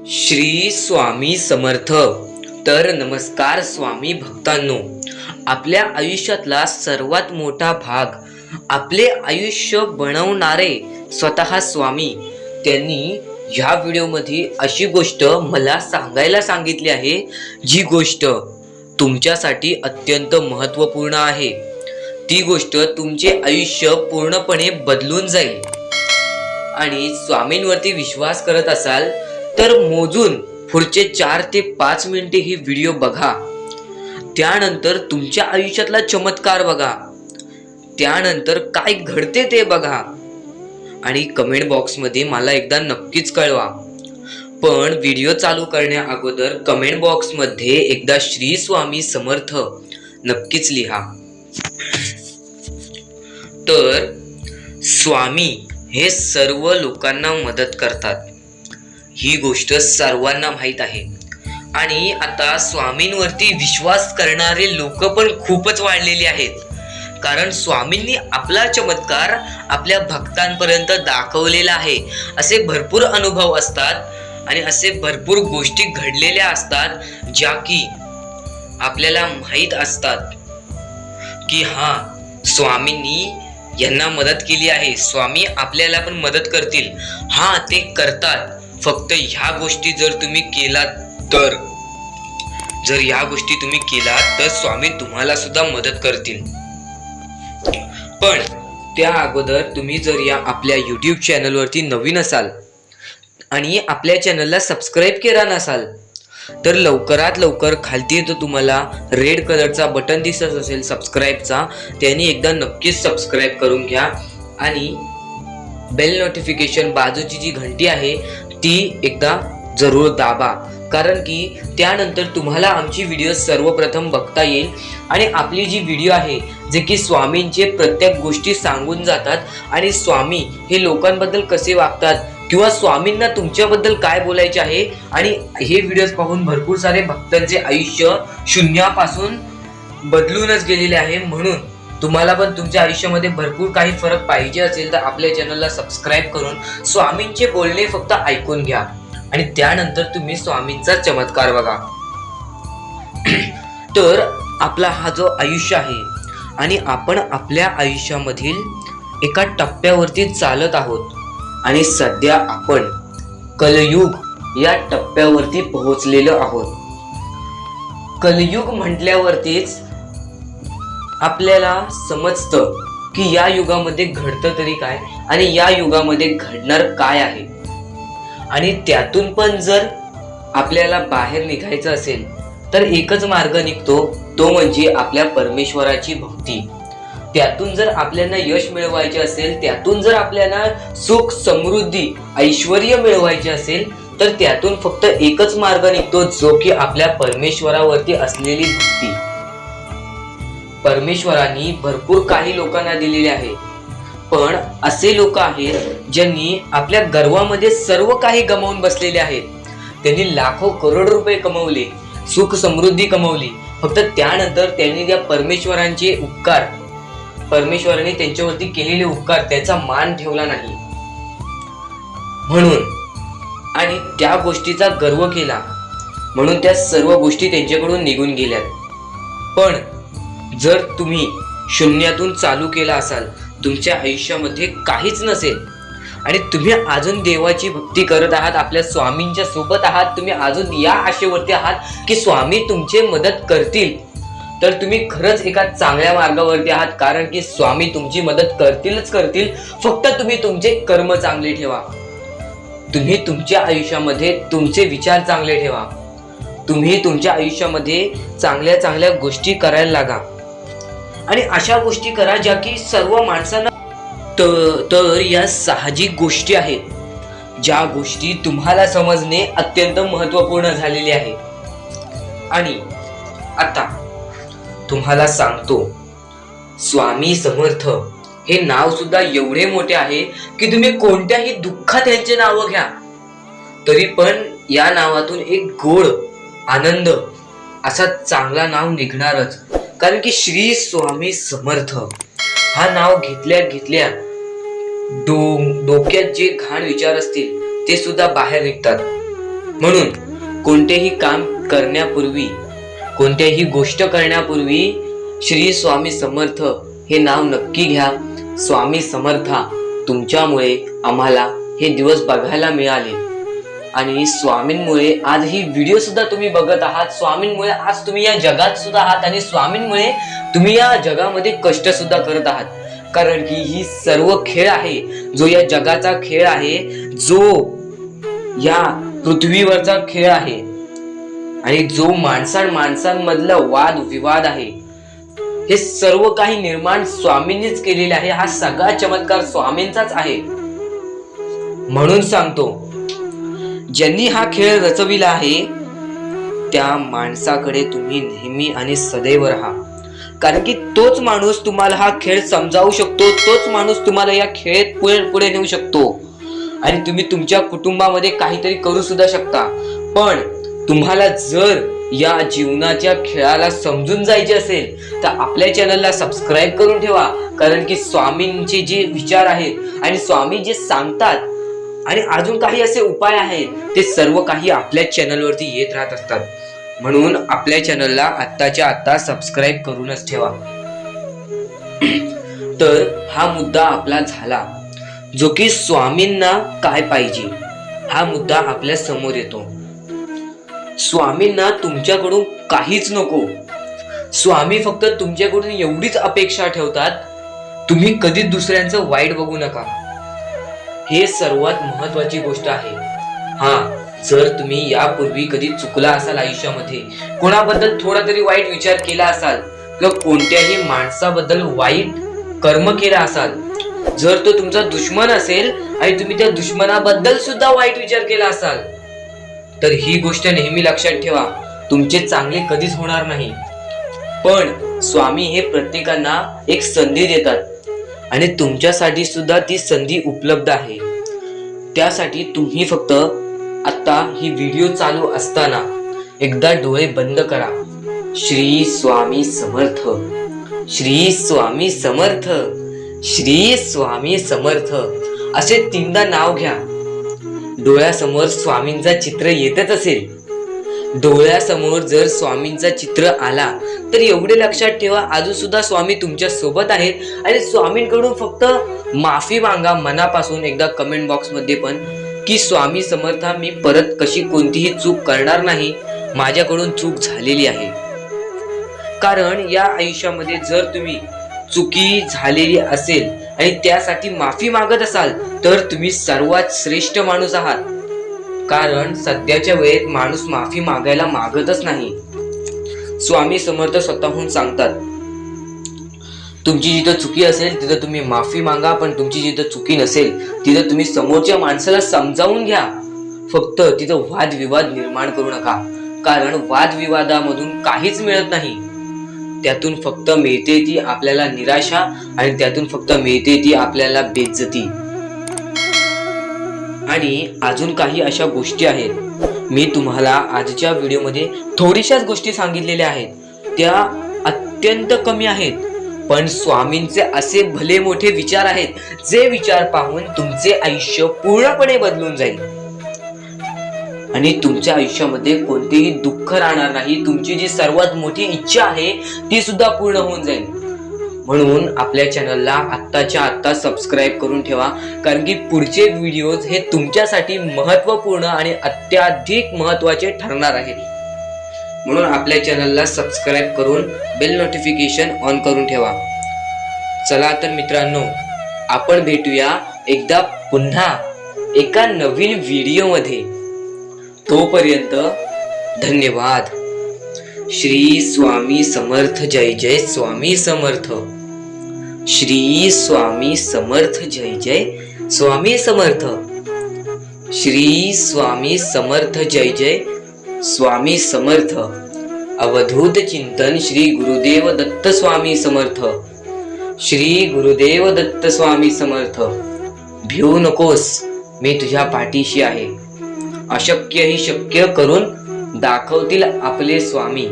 श्री स्वामी समर्थ. तर नमस्कार स्वामी भक्तांनो. आपल्या आयुष्यातला सर्वात मोठा भाग आपले आयुष्य बनवणारे स्वतः स्वामी त्यांनी ह्या व्हिडिओमध्ये अशी गोष्ट मला सांगायला सांगितली आहे, जी गोष्ट तुमच्यासाठी अत्यंत महत्त्वपूर्ण आहे. ती गोष्ट तुमचे आयुष्य पूर्णपणे बदलून जाईल. आणि स्वामींवरती विश्वास करत असाल तर मोजून पुढचे 4 ते 5 मिनिटे ही व्हिडिओ बघा. त्यानंतर तुमच्या आयुष्यातला चमत्कार बघा, त्यानंतर काय घडते ते बघा आणि कमेंट बॉक्समध्ये मला एकदा नक्कीच कळवा. पण व्हिडिओ चालू करण्या अगोदर कमेंट बॉक्समध्ये एकदा श्री स्वामी समर्थ नक्कीच लिहा. तर स्वामी हे सर्व लोकांना मदत करतात, ही गोष्ट सर्वांना माहीत आहे. आणि आता स्वामींवरती विश्वास करणारे लोक पण खूपच वाढलेले आहेत, कारण स्वामींनी आपला चमत्कार आपल्या भक्तांपर्यंत दाखवलेला आहे. असे भरपूर अनुभव असतात आणि असे भरपूर गोष्टी घडलेल्या असतात ज्या की आपल्याला माहीत असतात की हा स्वामींनी यांना मदत केली आहे, स्वामी आपल्याला पण मदत करतील. हा ते करतात, फक्त ह्या गोष्टी जर तुम्ही केलात तर स्वामी तुम्हाला सुद्धा मदत करतील. पण त्या अगोदर तुम्ही जर या आपल्या YouTube चॅनलवरती नवीन असाल आणि आपल्या चॅनलला सबस्क्राईब केला नसाल तर लवकरात लवकर खालती येतो तुम्हाला रेड कलरचा बटन दिसत असेल सबस्क्राईबचा, त्याने एकदा नक्कीच सबस्क्राईब करून घ्या. आणि बेल नोटिफिकेशन बाजूची जी घंटी आहे ती एकदा जरूर दाबा, कारण की त्यानंतर तुम्हाला आमची व्हिडिओ सर्वप्रथम बघता येईल. आणि आपली जी व्हिडिओ आहे जे की स्वामींचे प्रत्येक गोष्टी सांगून जातात आणि स्वामी हे लोकांबद्दल कसे वागतात किंवा स्वामींना तुमच्याबद्दल काय बोलायचे आहे. आणि हे व्हिडिओज पाहून भरपूर सारे भक्तांचे आयुष्य शून्यापासून बदलूनच गेलेले आहे. म्हणून तुम्हाला पण तुमच्या आयुष्यामध्ये भरपूर काही फरक पाहिजे असेल तर आपल्या चॅनलला सबस्क्राईब करून स्वामींचे बोलणे फक्त ऐकून घ्या आणि त्यानंतर तुम्ही स्वामींचा चमत्कार बघा. तर आपला हा जो आयुष्य आहे आणि आपण आपल्या आयुष्यामधील एका टप्प्यावरती चालत आहोत आणि सध्या आपण कलयुग या टप्प्यावरती पोहोचलेलो आहोत. कलयुग म्हटल्यावरतीच आपल्याला समजतं की या युगामध्ये घडतं तरी काय आणि या युगामध्ये घडणार काय आहे. आणि त्यातून पण जर आपल्याला बाहेर निघायचं असेल तर एकच मार्ग निघतो, तो म्हणजे आपल्या परमेश्वराची भक्ती. त्यातून जर आपल्याला यश मिळवायचे असेल, त्यातून जर आपल्याला सुख समृद्धी ऐश्वर्य मिळवायचे असेल तर त्यातून फक्त एकच मार्ग निघतो, जो की आपल्या परमेश्वरावरती असलेली भक्ती. परमेश्वरांनी भरपूर काही लोकांना दिलेले आहे, पण असे लोक आहेत ज्यांनी आपल्या गर्वामध्ये सर्व काही गमावून बसलेले आहेत. त्यांनी लाखो करोड रुपये कमवले, सुख समृद्धी कमवली, फक्त त्यानंतर त्यांनी त्या परमेश्वरांचे उपकार, परमेश्वरांनी त्यांच्यावरती केलेले उपकार त्याचा मान ठेवला नाही म्हणून, आणि त्या गोष्टीचा गर्व केला म्हणून त्या सर्व गोष्टी त्यांच्याकडून निघून गेल्यात. पण जर तुम्ही शून्यातून चालू केला असाल, तुमच्या आयुष्यामध्ये काहीच नसेल आणि तुम्ही अजून देवाची भक्ती करत आहात, आपल्या स्वामींच्या सोबत आहात, तुम्ही अजून या आशेवरती आहात की स्वामी तुमचे मदत करतील, तर तुम्ही खरंच एका चांगल्या मार्गावरती आहात. कारण की स्वामी तुमची मदत करतीलच करतील, फक्त तुम्ही तुमचे कर्म चांगले ठेवा. तुम्ही तुमच्या आयुष्यामध्ये तुमचे विचार चांगले ठेवा. तुम्ही तुमच्या आयुष्यामध्ये चांगल्या चांगल्या गोष्टी करायला लागा आणि अशा गोष्टी करा ज्या की सर्व माणसांना तर या साहजिक गोष्टी आहेत, ज्या गोष्टी तुम्हाला समजणे अत्यंत महत्त्वपूर्ण झालेले आहे. आणि आता तुम्हाला सांगतो, स्वामी समर्थ हे नाव सुद्धा एवढे मोठे आहे की तुम्ही कोणत्याही दुःखात यांचे नाव घ्या तरी पण या नावातून एक गोड आनंद असा चांगला नाव निघणारच. कारण की श्री स्वामी समर्थ हा नाव घेतल्या घेतल्या डोक्यात जे घाण विचार असतील ते सुद्धा बाहेर निघतात. म्हणून कोणतेही काम करण्यापूर्वी, कोणत्याही गोष्ट करण्यापूर्वी श्री स्वामी समर्थ हे नाव नक्की घ्या. स्वामी समर्था, तुमच्यामुळे आम्हाला हे दिवस बघायला मिळाले आणि स्वामींमुळे आज ही व्हिडिओ सुद्धा तुम्ही बघत आहात. स्वामींमुळे आज तुम्ही या जगात सुद्धा आहात आणि स्वामींमुळे तुम्ही या जगामध्ये कष्ट सुद्धा करत आहात. कारण की ही सर्व खेळ आहे, जो या जगाचा खेळ आहे, जो या पृथ्वीवरचा खेळ आहे आणि जो माणसांमधला वाद विवाद आहे, हे सर्व काही निर्माण स्वामींनीच केलेले आहे. हा सगळा चमत्कार स्वामींचाच आहे. म्हणून सांगतो, ज्यांनी हा खेळ रचविला आहे त्या माणसाकडे तुम्ही नेहमी आणि सदैव राहा. कारण की तोच माणूस तुम्हाला हा खेळ समजावू शकतो, तोच माणूस तुम्हाला या खेळात पुढे नेऊ शकतो आणि तुम्ही तुमच्या कुटुंबामध्ये काहीतरी करू सुद्धा शकता. पण तुम्हाला जर या जीवनाच्या खेळाला समजून जायचे असेल तर आपल्या चॅनलला सबस्क्राईब करून ठेवा. कारण की स्वामींचे जे विचार आहेत आणि स्वामी जे सांगतात आणि अजून काही असे उपाय आहेत, ते सर्व काही आपल्या चॅनलवरती येत राहत असतात. म्हणून आपल्या चॅनलला आत्ताच्या आत्ता सबस्क्राईब करूनच ठेवा. तर हा मुद्दा आपला झाला, जो की स्वामींना काय पाहिजे हा मुद्दा आपल्या समोर येतो. स्वामींना तुमच्याकडून काहीच नको. स्वामी फक्त तुमच्याकडून एवढीच अपेक्षा ठेवतात, तुम्ही कधीच दुसऱ्यांचं वाईट बघू नका. हे सर्वात महत्वाची गोष्ट आहे. जर तुम्ही यापूर्वी कधी चुकला असाल आयुष्यामध्ये, कोणाबद्दल थोडा तरी वाईट विचार केला असाल किंवा कोणत्याही माणसाबद्दल वाईट कर्म केला असाल, जर तो तुमचा दुश्मन असेल आणि तुम्ही त्या दुश्मनाबद्दल सुद्धा वाईट विचार केला असाल, तर ही गोष्ट नेहमी लक्षात ठेवा, तुमचे चांगले कधीच होणार नाही. पण स्वामी हे प्रत्येकांना एक संधी देतात आणि तुमच्यासाठी सुद्धा ती संधी उपलब्ध आहे. त्यासाठी तुम्ही फक्त आता ही व्हिडिओ चालू असताना एकदा डोळे बंद करा. श्री स्वामी समर्थ, श्री स्वामी समर्थ, श्री स्वामी समर्थ असे 3दा नाव घ्या. डोळ्यासमोर स्वामींचा चित्र येतच असेल, डोळ्यासमोर जर स्वामींचा चित्र आला तर एवढे लक्षात ठेवा, अजून सुद्धा स्वामी तुमच्या सोबत आहेत आणि स्वामींकडून फक्त माफी मागा मनापासून. एकदा कमेंट बॉक्स मध्ये पण की स्वामी समर्था, मी परत कशी कोणतीही चूक करणार नाही, माझ्याकडून चूक झालेली आहे. कारण या आयुष्यामध्ये जर तुम्ही चुकी झालेली असेल आणि त्यासाठी माफी मागत असाल तर तुम्ही सर्वात श्रेष्ठ माणूस आहात. कारण सध्याच्या वेळेत माणूस माफी मागायला मागतच नाही. स्वामी समर्थ स्वतःहून सांगतात, तुमची जिथं चुकी असेल तिथं तुम्ही माफी मागा, पण तुमची जिथं चुकी नसेल तिथं तुम्ही समोरच्या माणसाला समजावून घ्या. फक्त तिथं वादविवाद निर्माण करू नका. कारण वादविवादामधून काहीच मिळत नाही. त्यातून फक्त मिळते ती आपल्याला निराशा आणि त्यातून फक्त मिळते ती आपल्याला बेइज्जती. आणि अजून काही अशा गोष्टी आहेत, मी तुम्हाला आजच्या व्हिडिओमध्ये थोडीशाच गोष्टी सांगितलेल्या आहेत, त्या अत्यंत कमी आहेत, पण स्वामींचे असे भले मोठे विचार आहेत, जे विचार पाहून तुमचे आयुष्य पूर्णपणे बदलून जाईल आणि तुमच्या आयुष्यामध्ये कोणतेही दुःख राहणार नाही. तुमची जी सर्वात मोठी इच्छा आहे ती सुद्धा पूर्ण होऊन जाईल. म्हणून आपल्या चॅनलला आत्ताच्या आत्ता सबस्क्राईब करून ठेवा. कारण की पुढचे व्हिडिओज हे तुमच्यासाठी महत्त्वपूर्ण आणि अत्याधिक महत्त्वाचे ठरणार आहेत. म्हणून आपल्या चॅनलला सबस्क्राईब करून बेल नोटिफिकेशन ऑन करून ठेवा. चला तर मित्रांनो, आपण भेटूया एकदा पुन्हा एका नवीन व्हिडिओमध्ये. तोपर्यंत धन्यवाद. श्री स्वामी समर्थ. जय जय स्वामी समर्थ. श्री स्वामी समर्थ. जय जय स्वामी समर्थ. श्री स्वामी समर्थ. जय जय स्वामी समर्थ. अवधूत चिंतन श्री गुरुदेव दत्त स्वामी समर्थ. श्री गुरुदेव दत्त स्वामी समर्थ. भिवू नकोस, मी तुझ्या पाठीशी आहे. अशक्य ही शक्य करून दाखवतील आपले स्वामी.